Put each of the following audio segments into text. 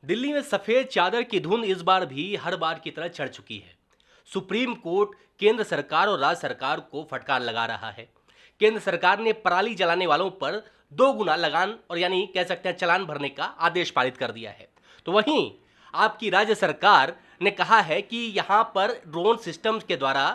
दिल्ली में सफेद चादर की धुंध इस बार भी हर बार की तरह चढ़ चुकी है। सुप्रीम कोर्ट केंद्र सरकार और राज्य सरकार को फटकार लगा रहा है। केंद्र सरकार ने पराली जलाने वालों पर 2 गुना लगान और यानी कह सकते हैं चालान भरने का आदेश पारित कर दिया है। तो वहीं आपकी राज्य सरकार ने कहा है कि यहां पर ड्रोन सिस्टम के द्वारा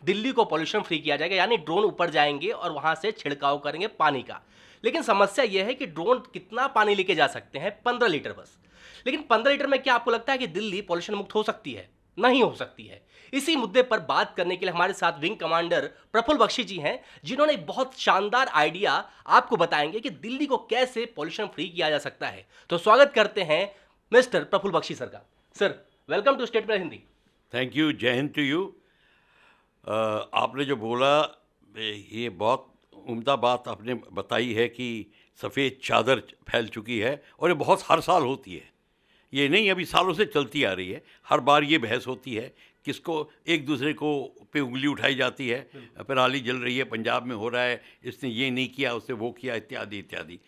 दिल्ली को पॉल्यूशन फ्री किया जाएगा, यानी ड्रोन ऊपर जाएंगे और वहां से छिड़काव करेंगे पानी का। लेकिन समस्या यह है कि ड्रोन कितना पानी लेके जा सकते हैं? 15 लीटर बस। लेकिन 15 लीटर में क्या आपको लगता है कि दिल्ली पॉल्यूशन मुक्त हो सकती है? नहीं हो सकती है। इसी मुद्दे पर बात करने के लिए हमारे साथ विंग कमांडर प्रफुल्ल बख्शी जी हैं, जिन्होंने एक बहुत शानदार आइडिया आपको बताएंगे कि दिल्ली को कैसे पॉल्यूशन फ्री किया जा सकता है। तो स्वागत करते हैं मिस्टर प्रफुल्ल बख्शी सर का। Sir, welcome to state plus Hindi. Thank you, जय हिंद टू यू। आपने जो बोला ये बहुत उम्दा बात आपने बताई है कि सफ़ेद चादर फैल चुकी है और ये बहुत हर साल होती है। ये नहीं अभी सालों से चलती आ रही है। हर बार ये बहस होती है, किसको एक दूसरे को पे उंगली उठाई जाती है। पराली जल रही है, पंजाब में हो रहा है, इसने ये नहीं किया, उसने वो किया, इत्यादि इत्यादि।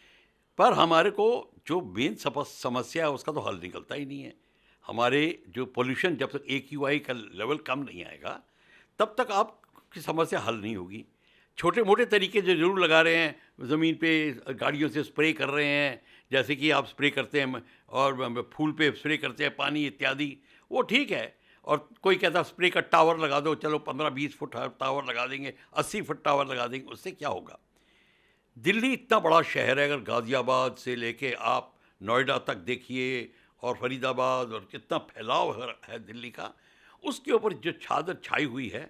पर हमारे को जो मेन समस्या है उसका तो हल निकलता ही नहीं है। हमारे जो पोल्यूशन, जब तक AQI का लेवल कम नहीं आएगा तब तक आपकी समस्या हल नहीं होगी। छोटे मोटे तरीके जो ज़रूर लगा रहे हैं, ज़मीन पे गाड़ियों से स्प्रे कर रहे हैं, जैसे कि आप स्प्रे करते हैं और फूल पे स्प्रे करते हैं पानी इत्यादि, वो ठीक है। और कोई कहता है स्प्रे का टावर लगा दो, चलो 15-20 फुट टावर लगा देंगे, 80 फुट टावर लगा देंगे, उससे क्या होगा? दिल्ली इतना बड़ा शहर है, अगर गाज़ियाबाद से लेके आप नोएडा तक देखिए और फरीदाबाद, और कितना फैलाव है दिल्ली का, उसके ऊपर जो चादर छाई हुई है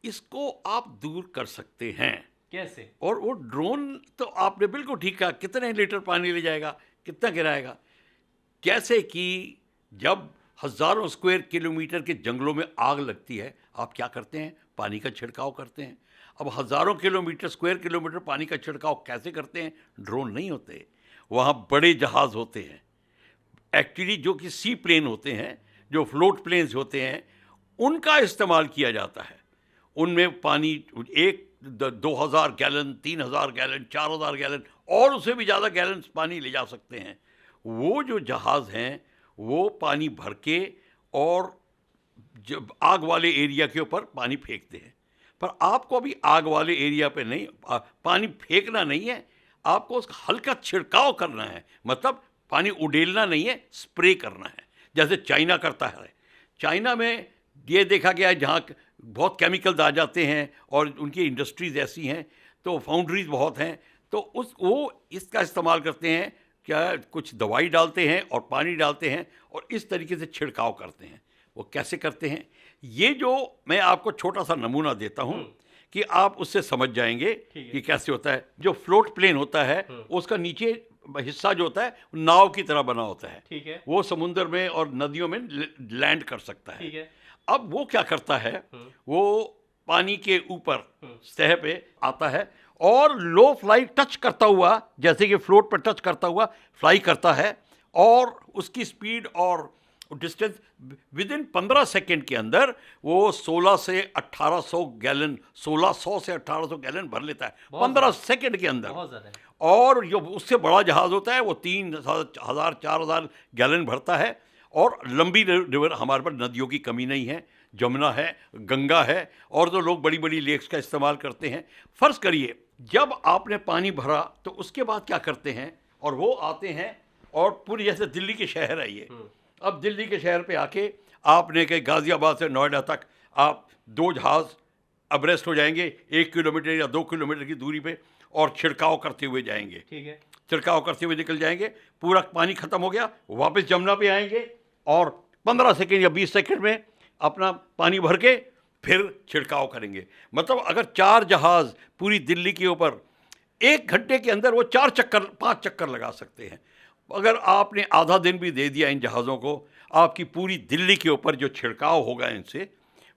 इसको आप दूर कर सकते हैं। कैसे? और वो ड्रोन तो आपने बिल्कुल ठीक कहा, कितने लीटर पानी ले जाएगा, कितना गिराएगा। जैसे कि जब हज़ारों स्क्वायर किलोमीटर के जंगलों में आग लगती है, आप क्या करते हैं? पानी का छिड़काव करते हैं। अब हज़ारों स्क्वायर किलोमीटर पानी का छिड़काव कैसे करते हैं? ड्रोन नहीं होते, वहाँ बड़े जहाज़ होते हैं एक्चुअली, जो कि सी प्लेन होते हैं, जो फ्लोट प्लेन्स होते हैं, उनका इस्तेमाल किया जाता है। उनमें पानी 2,000 गैलन, 3,000 गैलन, 4,000 गैलन और उससे भी ज़्यादा गैलन पानी ले जा सकते हैं। वो जो जहाज़ हैं वो पानी भर के और जब आग वाले एरिया के ऊपर पानी फेंकते हैं। पर आपको अभी आग वाले एरिया पे नहीं पानी फेंकना नहीं है, आपको उसका हल्का छिड़काव करना है। मतलब पानी उड़ेलना नहीं है, स्प्रे करना है, जैसे चाइना करता है। चाइना में ये देखा गया है, जहाँ बहुत केमिकल्स आ जाते हैं और उनकी इंडस्ट्रीज़ ऐसी हैं, तो फाउंड्रीज बहुत हैं, तो वो इसका इस्तेमाल करते हैं, क्या कुछ दवाई डालते हैं और पानी डालते हैं और इस तरीके से छिड़काव करते हैं। वो कैसे करते हैं, ये जो मैं आपको छोटा सा नमूना देता हूँ कि आप उससे समझ जाएंगे कि कैसे होता है। जो फ्लोट प्लेन होता है उसका नीचे हिस्सा जो होता है नाव की तरह बना होता है, ठीक है। वो समुद्र में और नदियों में लैंड कर सकता है। ठीक है। अब वो क्या करता है, वो पानी के ऊपर सतह पे आता है और लो फ्लाई टच करता हुआ, जैसे कि फ्लोट पर टच करता हुआ फ्लाई करता है, और उसकी स्पीड और डिस्टेंस विद इन 15 सेकेंड के अंदर वो 1600 से 1800 गैलन भर लेता है 15 सेकेंड के अंदर। बहुत ज़्यादा है। और जो उससे बड़ा जहाज़ होता है वो 3,000 4,000 गैलन भरता है। और लंबी रिवर, हमारे पर नदियों की कमी नहीं है, जमुना है, गंगा है, और तो लोग बड़ी बड़ी लेक्स का इस्तेमाल करते हैं। फ़र्ज़ करिए जब आपने पानी भरा तो उसके बाद क्या करते हैं, और वो आते हैं और पूरी, जैसे दिल्ली के शहर है ये, अब दिल्ली के शहर पे आके आपने के गाज़ियाबाद से नोएडा तक आप 2 जहाज़ अब्रेस्ट हो जाएंगे 1 किलोमीटर या 2 किलोमीटर की दूरी पे, और छिड़काव करते हुए जाएंगे। ठीक है। छिड़काव करते हुए निकल जाएंगे, पूरा पानी खत्म हो गया, वापस जमुना पे आएंगे और 15 सेकेंड या 20 सेकेंड में अपना पानी भर के फिर छिड़काव करेंगे। मतलब अगर 4 जहाज़ पूरी दिल्ली के ऊपर 1 घंटे के अंदर वो 4 चक्कर 5 चक्कर लगा सकते हैं। अगर आपने आधा दिन भी दे दिया इन जहाज़ों को, आपकी पूरी दिल्ली के ऊपर जो छिड़काव होगा इनसे,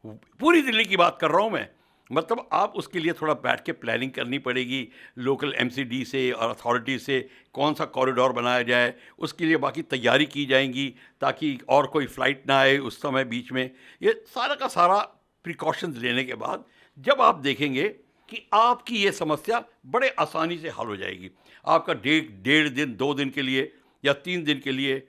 पूरी दिल्ली की बात कर रहा हूँ मैं, मतलब आप उसके लिए थोड़ा बैठ के प्लानिंग करनी पड़ेगी लोकल MCD से और अथॉरिटी से, कौन सा कॉरिडोर बनाया जाए, उसके लिए बाकी तैयारी की जाएंगी ताकि और कोई फ़्लाइट ना आए उस समय बीच में। ये सारा का सारा प्रिकॉशंस लेने के बाद जब आप देखेंगे कि आपकी ये समस्या बड़े आसानी से हल हो जाएगी। आपका डेढ़ दिन 2 दिन के लिए या 3 दिन के लिए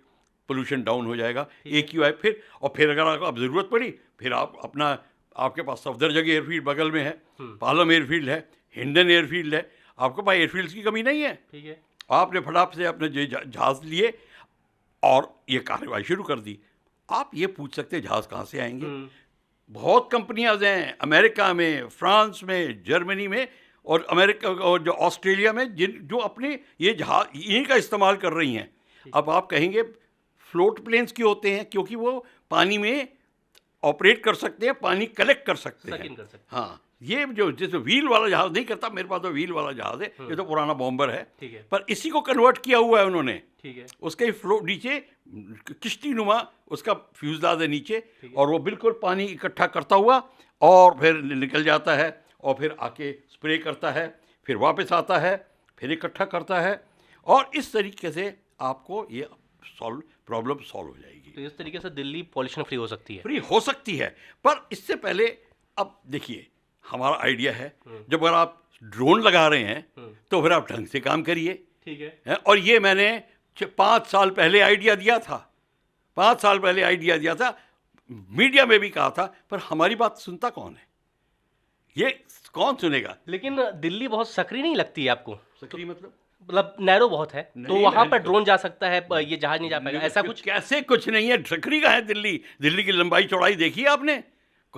पोल्यूशन डाउन हो जाएगा। AQI फिर अगर आपको अब ज़रूरत पड़ी फिर आप अपना, आपके पास सफदरजंग एयरफील्ड बगल में है, पालम एयरफील्ड है, हिंडन एयरफील्ड है, आपके पास एयरफील्ड्स की कमी नहीं है। ठीक है। आपने फटाफट से अपने जहाज़ लिए और ये कार्रवाई शुरू कर दी। आप ये पूछ सकते हैं जहाज़ कहाँ से आएंगे? बहुत कंपनियां हैं अमेरिका में, फ्रांस में, जर्मनी में और अमेरिका और जो ऑस्ट्रेलिया में, जो अपने ये जहाज इन्हीं का इस्तेमाल कर रही हैं। अब आप कहेंगे फ्लोट प्लेन्स क्यों होते हैं? क्योंकि वो पानी में ऑपरेट कर सकते हैं, पानी कलेक्ट कर सकते हैं। कर सकते हैं। हाँ, ये जो जैसे व्हील वाला जहाज नहीं करता, मेरे पास तो व्हील वाला जहाज है, ये तो पुराना बॉम्बर है। ठीक है। पर इसी को कन्वर्ट किया हुआ है उन्होंने। ठीक है। उसके फ्लो नीचे किश्ती नुमा उसका फ्यूजलाज है नीचे, और वो बिल्कुल पानी इकट्ठा करता हुआ और फिर निकल जाता है और फिर आके स्प्रे करता है, फिर वापस आता है, फिर इकट्ठा करता है, और इस तरीके से आपको ये प्रॉब्लम सॉल्व हो जाएगी। तो इस तरीके से दिल्ली पॉल्यूशन फ्री हो सकती है। फ्री हो सकती है, पर इससे पहले अब देखिए हमारा आइडिया है, जब अगर आप ड्रोन लगा रहे हैं तो फिर आप ढंग से काम करिए। ठीक है। और ये मैंने 5 साल पहले आइडिया दिया था, 5 साल पहले आइडिया दिया था, मीडिया में भी कहा था, पर हमारी बात सुनता कौन है? ये कौन सुनेगा? लेकिन दिल्ली बहुत सक्रिय नहीं लगती है आपको? सक्रिय मतलब नैरो बहुत है, तो वहां पर ड्रोन जा सकता है, ये जहाज नहीं जा पाएगा, ऐसा कुछ? कैसे? कुछ नहीं है, सक्रिय का है दिल्ली। दिल्ली की लंबाई चौड़ाई देखी है आपने?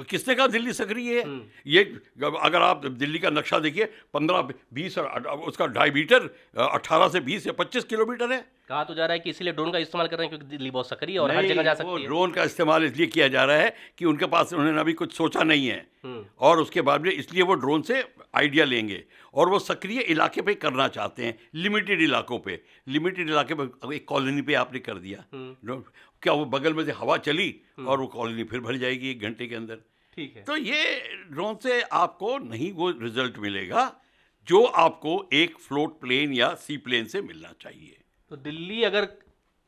किसने कहा दिल्ली सक्रिय है? ये अगर आप दिल्ली का नक्शा देखिए, 15-20 उसका डायमीटर 18 से 20 या 25 किलोमीटर है। कहा तो जा रहा है कि इसीलिए ड्रोन का इस्तेमाल कर रहे हैं क्योंकि दिल्ली बहुत सक्रिय है और हर जगह जा सकती है। ड्रोन का इस्तेमाल इसलिए किया जा रहा है कि उनके पास, उन्होंने अभी कुछ सोचा नहीं है, और उसके बाद में इसलिए वो ड्रोन से आइडिया लेंगे, और वो सक्रिय इलाके पे करना चाहते हैं, लिमिटेड इलाकों पे। लिमिटेड इलाके पे एक कॉलोनी पे आपने कर दिया, क्या वो बगल में से हवा चली और वो कॉलोनी फिर भर जाएगी 1 घंटे के अंदर? ठीक है। तो ये ड्रोन से आपको नहीं वो रिजल्ट मिलेगा जो आपको एक फ्लोट प्लेन या सी प्लेन से मिलना चाहिए। तो दिल्ली, अगर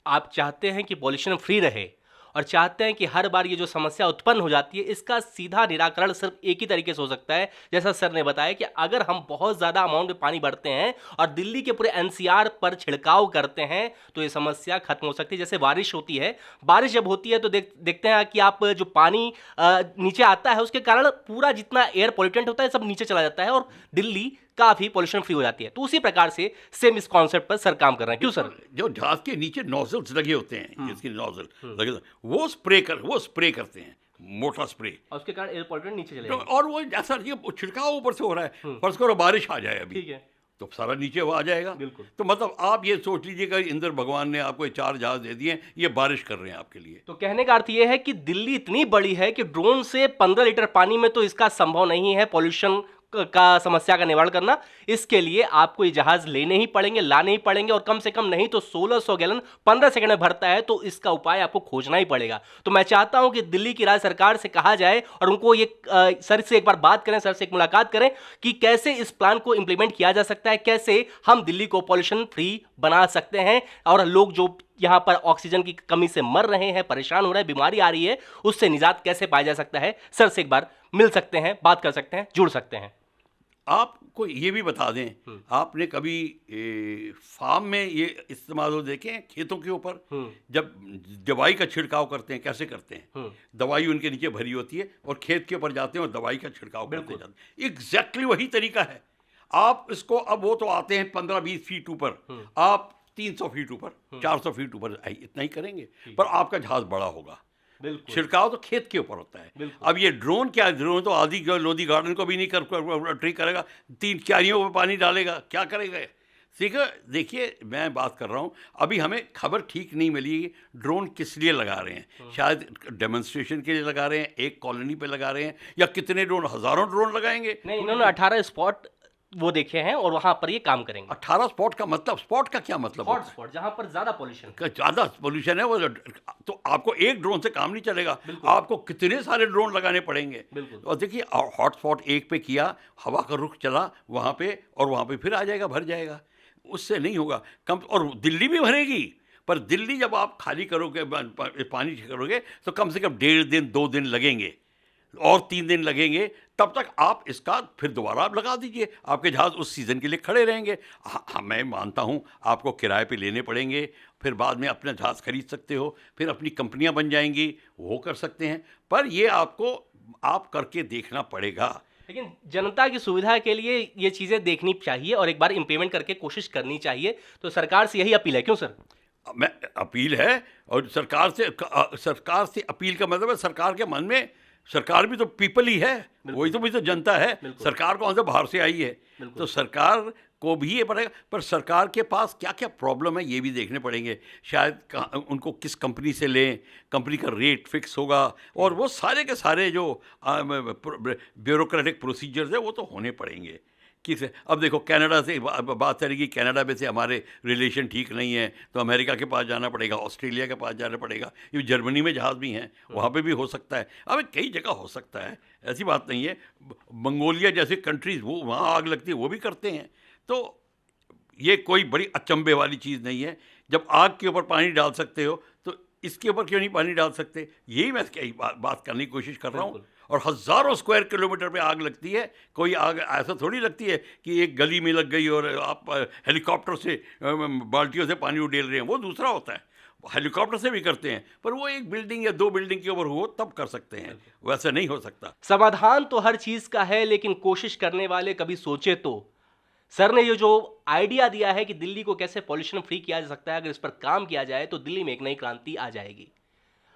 आप चाहते हैं कि पॉल्यूशन फ्री रहे और चाहते हैं कि हर बार ये जो समस्या उत्पन्न हो जाती है इसका सीधा निराकरण सिर्फ एक ही तरीके से हो सकता है, जैसा सर ने बताया कि अगर हम बहुत ज़्यादा अमाउंट में पानी भरते हैं और दिल्ली के पूरे NCR पर छिड़काव करते हैं तो ये समस्या खत्म हो सकती है। जैसे बारिश होती है, बारिश जब होती है तो देखते हैं कि आप जो पानी नीचे आता है उसके कारण पूरा जितना एयर पॉल्यूटेंट होता है सब नीचे चला जाता है और दिल्ली काफी पॉल्यूशन फ्री हो जाती है। तो उसी प्रकार से सेम इस कॉन्सेप्ट पर सर काम कर रहे हैं। क्यों सर? जो जहाज के नीचे नोजल्स लगे होते हैं, इसके नोजल लगे, वो स्प्रे करते हैं, मोटा स्प्रे, और उसके कारण एयर पॉल्यूटेंट नीचे चले जाएगा। और वो जैसा ये छिड़काव ऊपर से हो रहा है, फर्ज करो बारिश आ जाए अभी, ठीक है, तो सारा नीचे वो आ जाएगा। बिल्कुल। तो मतलब आप ये सोच लीजिएगा इंद्र भगवान ने आपको 4 जहाज दे दिए, ये बारिश कर रहे हैं आपके लिए। तो कहने का अर्थ ये है कि दिल्ली इतनी बड़ी है कि ड्रोन से 15 लीटर पानी में तो इसका संभव नहीं है पॉल्यूशन का समस्या का निवारण करना। इसके लिए आपको ये जहाज लेने ही पड़ेंगे, लाने ही पड़ेंगे, और कम से कम नहीं तो 1600 गैलन 15 सेकंड में भरता है, तो इसका उपाय आपको खोजना ही पड़ेगा। तो मैं चाहता हूं कि दिल्ली की राज्य सरकार से कहा जाए और उनको ये सर से एक बार बात करें, सर से एक मुलाकात करें कि कैसे इस प्लान को इंप्लीमेंट किया जा सकता है, कैसे हम दिल्ली को पॉल्यूशन फ्री बना सकते हैं, और लोग जो यहां पर ऑक्सीजन की कमी से मर रहे हैं, परेशान हो रहे हैं, बीमारी आ रही है, उससे निजात कैसे पाया जा सकता है। सर से एक बार मिल सकते हैं, बात कर सकते हैं, जुड़ सकते हैं। आपको ये भी बता दें, आपने कभी फार्म में ये इस्तेमाल हो देखे हैं, खेतों के ऊपर जब दवाई का छिड़काव करते हैं, कैसे करते हैं? दवाई उनके नीचे भरी होती है और खेत के ऊपर जाते हैं और दवाई का छिड़काव करते जाते हैं। एग्जैक्टली वही तरीका है। आप इसको, अब वो तो आते हैं 15-20 फीट ऊपर, आप 300 फीट ऊपर, 400 फीट ऊपर इतना ही करेंगे, पर आपका जहाज बड़ा होगा। छिड़काव तो खेत के ऊपर होता है। अब ये ड्रोन क्या है? ड्रोन तो आधी लोधी गार्डन को भी नहीं ट्रीट करेगा, 3 क्यारियों में पानी डालेगा, क्या करेगा? ठीक है, देखिए मैं बात कर रहा हूँ, अभी हमें खबर ठीक नहीं मिली ड्रोन किस लिए लगा रहे हैं। शायद डेमोन्स्ट्रेशन के लिए लगा रहे हैं, एक कॉलोनी पे लगा रहे हैं, या कितने ड्रोन, हजारों ड्रोन लगाएंगे? नहीं, इन्होंने 18 स्पॉट वो देखे हैं और वहां पर ये काम करेंगे। 18 स्पॉट का मतलब, स्पॉट का क्या मतलब? हॉट स्पॉट, जहां पर ज्यादा पॉल्यूशन है वो, तो आपको एक ड्रोन से काम नहीं चलेगा, आपको कितने सारे ड्रोन लगाने पड़ेंगे। और देखिए हॉट स्पॉट एक पे किया, हवा का रुख चला वहां पे, और वहां पे फिर आ जाएगा, भर जाएगा, उससे नहीं होगा कम। और दिल्ली भी भरेगी, पर दिल्ली जब आप खाली करोगे, पानी करोगे, तो कम से कम 1.5 दिन 2 दिन लगेंगे। और 3 दिन लगेंगे, तब तक आप इसका फिर दोबारा आप लगा दीजिए, आपके जहाज़ उस सीज़न के लिए खड़े रहेंगे। हाँ, मैं मानता हूँ आपको किराए पे लेने पड़ेंगे, फिर बाद में अपना जहाज़ खरीद सकते हो, फिर अपनी कंपनियाँ बन जाएंगी, वो कर सकते हैं, पर ये आपको आप करके देखना पड़ेगा। लेकिन जनता की सुविधा के लिए ये चीज़ें देखनी चाहिए और एक बार इम्प्लीमेंट करके कोशिश करनी चाहिए। तो सरकार से यही अपील है, क्यों सर? मैं अपील है, और सरकार से अपील का मतलब है सरकार के मन में, सरकार भी तो पीपल ही है, वही तो भी तो जनता है। बिल्कुल। सरकार कौन से बाहर से आई है? बिल्कुल। तो सरकार को भी ये पड़ेगा, पर सरकार के पास क्या क्या प्रॉब्लम है ये भी देखने पड़ेंगे। शायद उनको किस कंपनी से लें, कंपनी का रेट फिक्स होगा, और वो सारे के सारे जो ब्यूरोक्रेटिक प्रोसीजर्स है वो तो होने पड़ेंगे। किस अब देखो, कनाडा से बात करेगी, कनाडा में से हमारे रिलेशन ठीक नहीं है, तो अमेरिका के पास जाना पड़ेगा, ऑस्ट्रेलिया के पास जाना पड़ेगा, ये जर्मनी में जहाज़ भी हैं, वहाँ पे भी हो सकता है। अब कई जगह हो सकता है, ऐसी बात नहीं है। मंगोलिया जैसे कंट्रीज़, वो वहाँ आग लगती है, वो भी करते हैं। तो ये कोई बड़ी अचंभे वाली चीज़ नहीं है। जब आग के ऊपर पानी डाल सकते हो, तो इसके ऊपर क्यों नहीं पानी डाल सकते? यही मैं बात करने की कोशिश कर रहा हूँ। और हज़ारों स्क्वायर किलोमीटर पे आग लगती है। कोई आग ऐसा थोड़ी लगती है कि एक गली में लग गई और आप हेलीकॉप्टर से बाल्टियों से पानी उड़ेल रहे हैं, वो दूसरा होता है। हेलीकॉप्टर से भी करते हैं, पर वो एक बिल्डिंग या 2 बिल्डिंग के ऊपर हो तब कर सकते हैं, वैसे नहीं हो सकता। समाधान तो हर चीज का है, लेकिन कोशिश करने वाले कभी सोचे तो। सर ने ये जो आइडिया दिया है कि दिल्ली को कैसे पॉल्यूशन फ्री किया जा सकता है, अगर इस पर काम किया जाए तो दिल्ली में एक नई क्रांति आ जाएगी।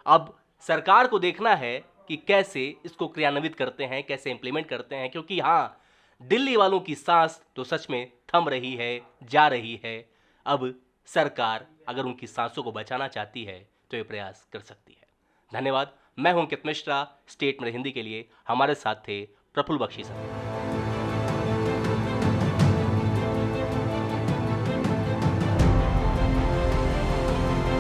अब सरकार को देखना है कि कैसे इसको क्रियान्वित करते हैं, कैसे इंप्लीमेंट करते हैं, क्योंकि हाँ, दिल्ली वालों की सांस तो सच में थम रही है, जा रही है। अब सरकार अगर उनकी सांसों को बचाना चाहती है तो ये प्रयास कर सकती है। धन्यवाद। मैं हूं अंकित मिश्रा, स्टेट में हिंदी के लिए हमारे साथ थे प्रफुल्ल बख्शी सर।